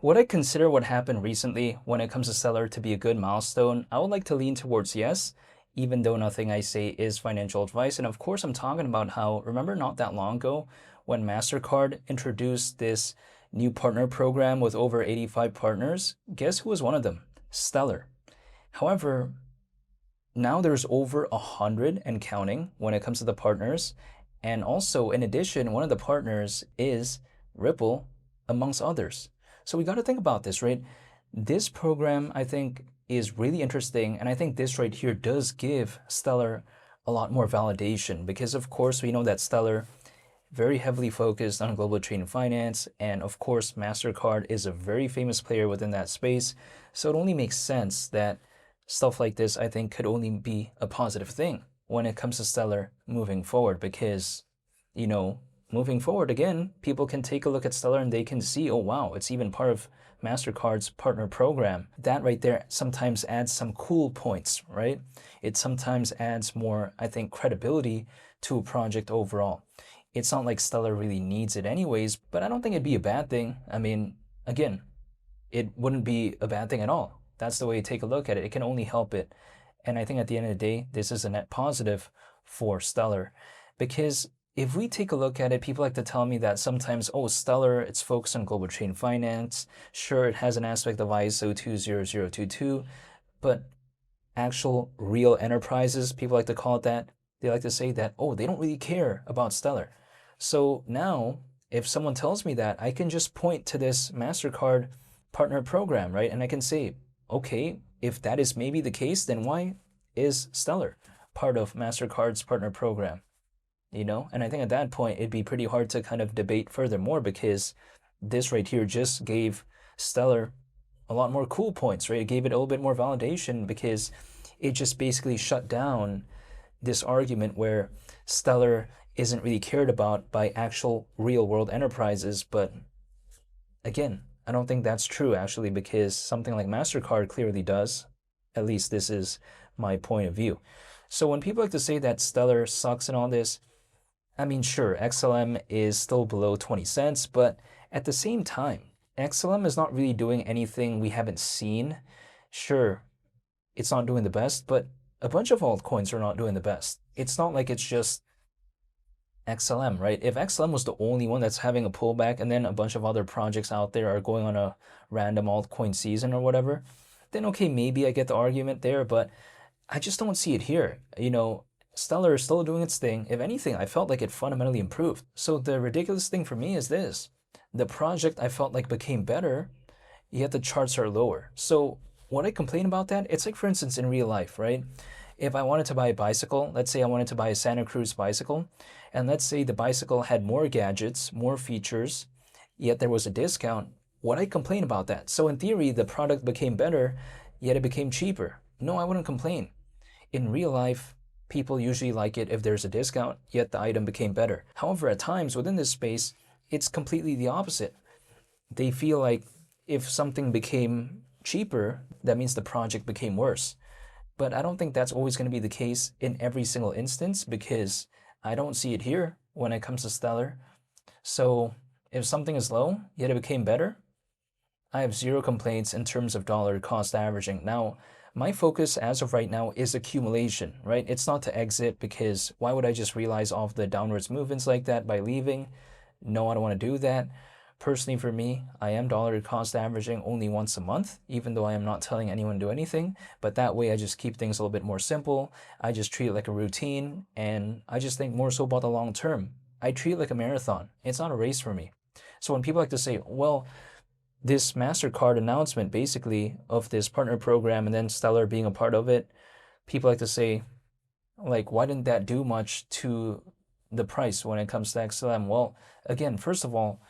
Would I consider what happened recently when it comes to Stellar to be a good milestone? I would like to lean towards yes, even though nothing I say is financial advice. And of course, I'm talking about how, remember not that long ago when MasterCard introduced this new partner program with over 85 partners? Guess who was one of them? Stellar. However, now there's over 100 and counting when it comes to the partners. And also, in addition, one of the partners is Ripple, amongst others. So we got to think about this, right? This program, I think, is really interesting. And I think this right here does give Stellar a lot more validation because, of course, we know that Stellar very heavily focused on global trade and finance. And of course, MasterCard is a very famous player within that space. So it only makes sense that stuff like this, I think, could only be a positive thing when it comes to Stellar moving forward because, moving forward again, people can take a look at Stellar and they can see, oh wow, it's even part of MasterCard's partner program. That right there sometimes adds some cool points, right? It sometimes adds more, I think, credibility to a project overall. It's not like Stellar really needs it anyways, but I don't think it'd be a bad thing. I mean, again, it wouldn't be a bad thing at all. That's the way you take a look at it. It can only help it. And I think at the end of the day, this is a net positive for Stellar. Because if we take a look at it, people like to tell me that sometimes, oh, Stellar, it's focused on global trade and finance. Sure, it has an aspect of ISO 20022, but actual real enterprises, people like to call it that, they like to say that, oh, they don't really care about Stellar. So now, if someone tells me that, I can just point to this MasterCard partner program, right? And I can say, okay, if that is maybe the case, then why is Stellar part of MasterCard's partner program? And I think at that point, it'd be pretty hard to kind of debate furthermore because this right here just gave Stellar a lot more cool points, right? It gave it a little bit more validation because it just basically shut down this argument where Stellar isn't really cared about by actual real world enterprises. But again, I don't think that's true actually because something like MasterCard clearly does. At least this is my point of view. So when people like to say that Stellar sucks and all this, I mean, sure, XLM is still below 20 cents, but at the same time, XLM is not really doing anything we haven't seen. Sure, it's not doing the best, but a bunch of altcoins are not doing the best. It's not like it's just XLM, right? If XLM was the only one that's having a pullback and then a bunch of other projects out there are going on a random altcoin season or whatever, then okay, maybe I get the argument there, but I just don't see it here. Stellar is still doing its thing. If anything, I felt like it fundamentally improved. So the ridiculous thing for me is this. The project I felt like became better, yet the charts are lower. So when I complain about that, it's like, for instance, in real life, right? If I wanted to buy a bicycle, let's say I wanted to buy a Santa Cruz bicycle, and let's say the bicycle had more gadgets, more features, yet there was a discount, would I complain about that? So in theory, the product became better, yet it became cheaper. No, I wouldn't complain. In real life, people usually like it if there's a discount, yet the item became better. However, at times within this space, it's completely the opposite. They feel like if something became cheaper, that means the project became worse. But I don't think that's always going to be the case in every single instance because I don't see it here when it comes to Stellar. So if something is low, yet it became better, I have zero complaints in terms of dollar cost averaging. Now, my focus as of right now is accumulation, right? It's not to exit because why would I just realize all of the downwards movements like that by leaving? No, I don't want to do that. Personally, for me, I am dollar cost averaging only once a month, even though I am not telling anyone to do anything. But that way, I just keep things a little bit more simple. I just treat it like a routine, and I just think more so about the long term. I treat it like a marathon. It's not a race for me. So when people like to say, well, this MasterCard announcement basically of this partner program and then Stellar being a part of it, people like to say, like, why didn't that do much to the price when it comes to XLM? Well, again, first of all,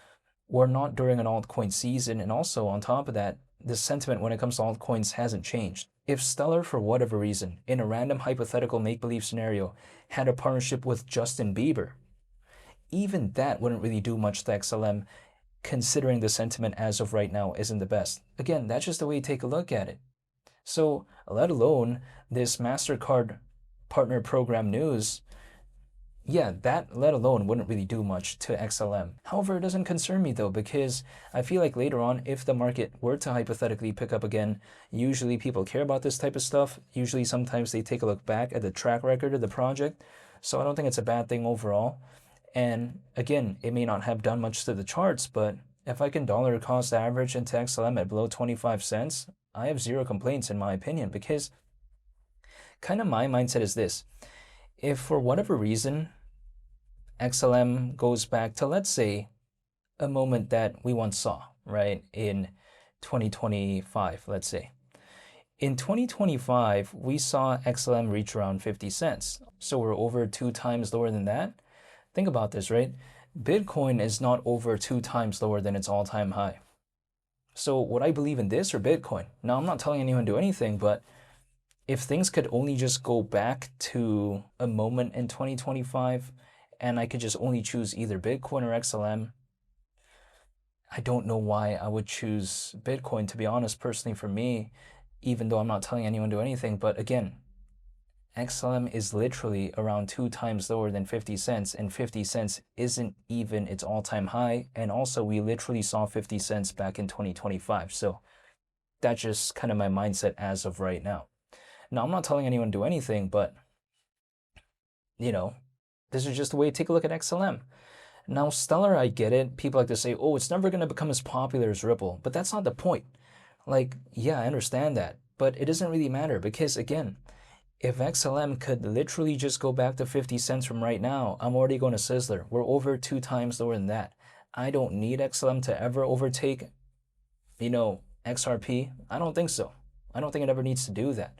we're not during an altcoin season. And also on top of that, the sentiment when it comes to altcoins hasn't changed. If Stellar, for whatever reason, in a random hypothetical make-believe scenario, had a partnership with Justin Bieber, even that wouldn't really do much to XLM considering the sentiment as of right now isn't the best. Again, that's just the way you take a look at it. So, let alone this MasterCard partner program news, yeah, that let alone wouldn't really do much to XLM. However, it doesn't concern me though, because I feel like later on, if the market were to hypothetically pick up again, usually people care about this type of stuff. Usually, sometimes they take a look back at the track record of the project. So I don't think it's a bad thing overall. And again, it may not have done much to the charts, but if I can dollar cost average into XLM at below 25 cents, I have zero complaints in my opinion, because kind of my mindset is this. If for whatever reason XLM goes back to, let's say, a moment that we once saw, right, in 2025, let's say. In 2025, we saw XLM reach around 50 cents. So we're over 2 times lower than that. Think about this, right? Bitcoin is not over 2 times lower than its all-time high. So would I believe in this or Bitcoin? Now, I'm not telling anyone to do anything, but if things could only just go back to a moment in 2025 and I could just only choose either Bitcoin or XLM, I don't know why I would choose Bitcoin, to be honest, personally for me, even though I'm not telling anyone to do anything. But again, XLM is literally around 2 times lower than 50 cents, and 50 cents isn't even its all-time high. And also, we literally saw 50 cents back in 2025. So that's just kind of my mindset as of right now. Now, I'm not telling anyone to do anything, but, you know, this is just the way to take a look at XLM. Now, Stellar, I get it. People like to say, oh, it's never going to become as popular as Ripple. But that's not the point. Like, yeah, I understand that. But it doesn't really matter because, again, if XLM could literally just go back to 50 cents from right now, I'm already going to Sizzler. We're over 2 times lower than that. I don't need XLM to ever overtake, XRP. I don't think so. I don't think it ever needs to do that.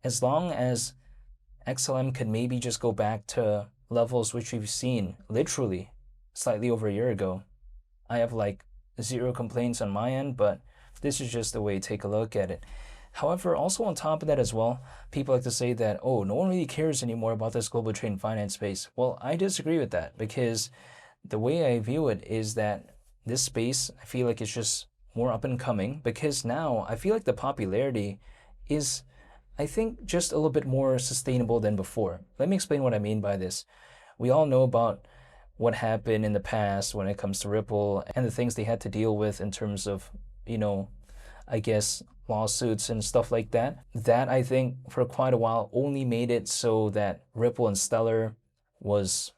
As long as XLM could maybe just go back to levels which we've seen literally slightly over a year ago, I have like zero complaints on my end, but this is just the way to take a look at it. However, also on top of that as well, people like to say that, oh, no one really cares anymore about this global trade and finance space. Well, I disagree with that because the way I view it is that this space, I feel like it's just more up and coming because now I feel like the popularity is, I think, just a little bit more sustainable than before. Let me explain what I mean by this. We all know about what happened in the past when it comes to Ripple and the things they had to deal with in terms of, I guess, lawsuits and stuff like that. That, I think, for quite a while only made it so that Ripple and Stellar was,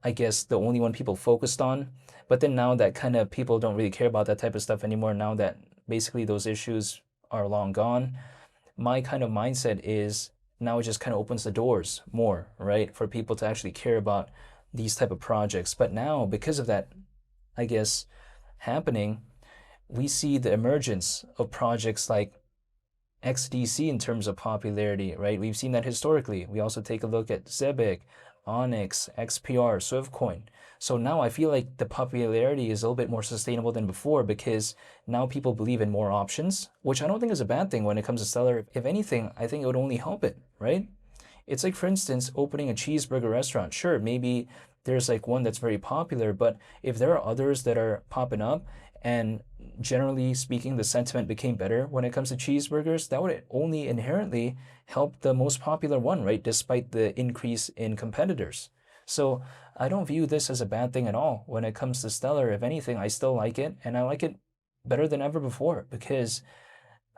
I guess, the only one people focused on. But then now that kind of people don't really care about that type of stuff anymore, now that basically those issues are long gone, my kind of mindset is now it just kind of opens the doors more, right, for people to actually care about these type of projects. But now, because of that, I guess, happening, we see the emergence of projects like XDC in terms of popularity, right? We've seen that historically. We also take a look at Zebic, Onyx, XPR, Swiftcoin. So now I feel like the popularity is a little bit more sustainable than before because now people believe in more options, which I don't think is a bad thing when it comes to Stellar. If anything, I think it would only help it, right? It's like, for instance, opening a cheeseburger restaurant. Sure, maybe there's like one that's very popular, but if there are others that are popping up and generally speaking, the sentiment became better when it comes to cheeseburgers, that would only inherently help the most popular one, right? Despite the increase in competitors. So I don't view this as a bad thing at all. When it comes to Stellar, if anything, I still like it, and I like it better than ever before because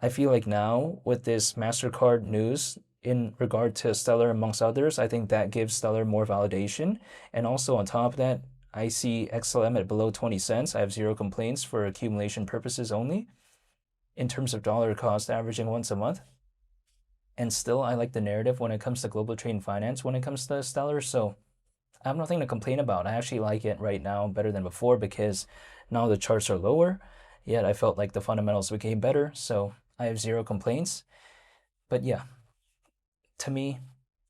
I feel like now with this MasterCard news in regard to Stellar amongst others, I think that gives Stellar more validation. And also on top of that, I see XLM at below 20 cents. I have zero complaints for accumulation purposes only in terms of dollar cost averaging once a month. And still, I like the narrative when it comes to global trade and finance when it comes to Stellar. So I have nothing to complain about. I actually like it right now better than before because now the charts are lower, yet I felt like the fundamentals became better. So I have zero complaints. But yeah, to me,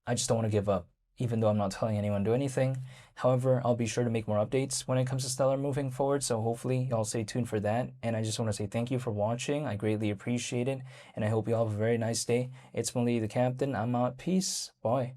I just don't want to give up, even though I'm not telling anyone to do anything. However, I'll be sure to make more updates when it comes to Stellar moving forward, so hopefully y'all stay tuned for that. And I just want to say thank you for watching. I greatly appreciate it, and I hope you all have a very nice day. It's Mali the Captain. I'm out. Peace. Bye.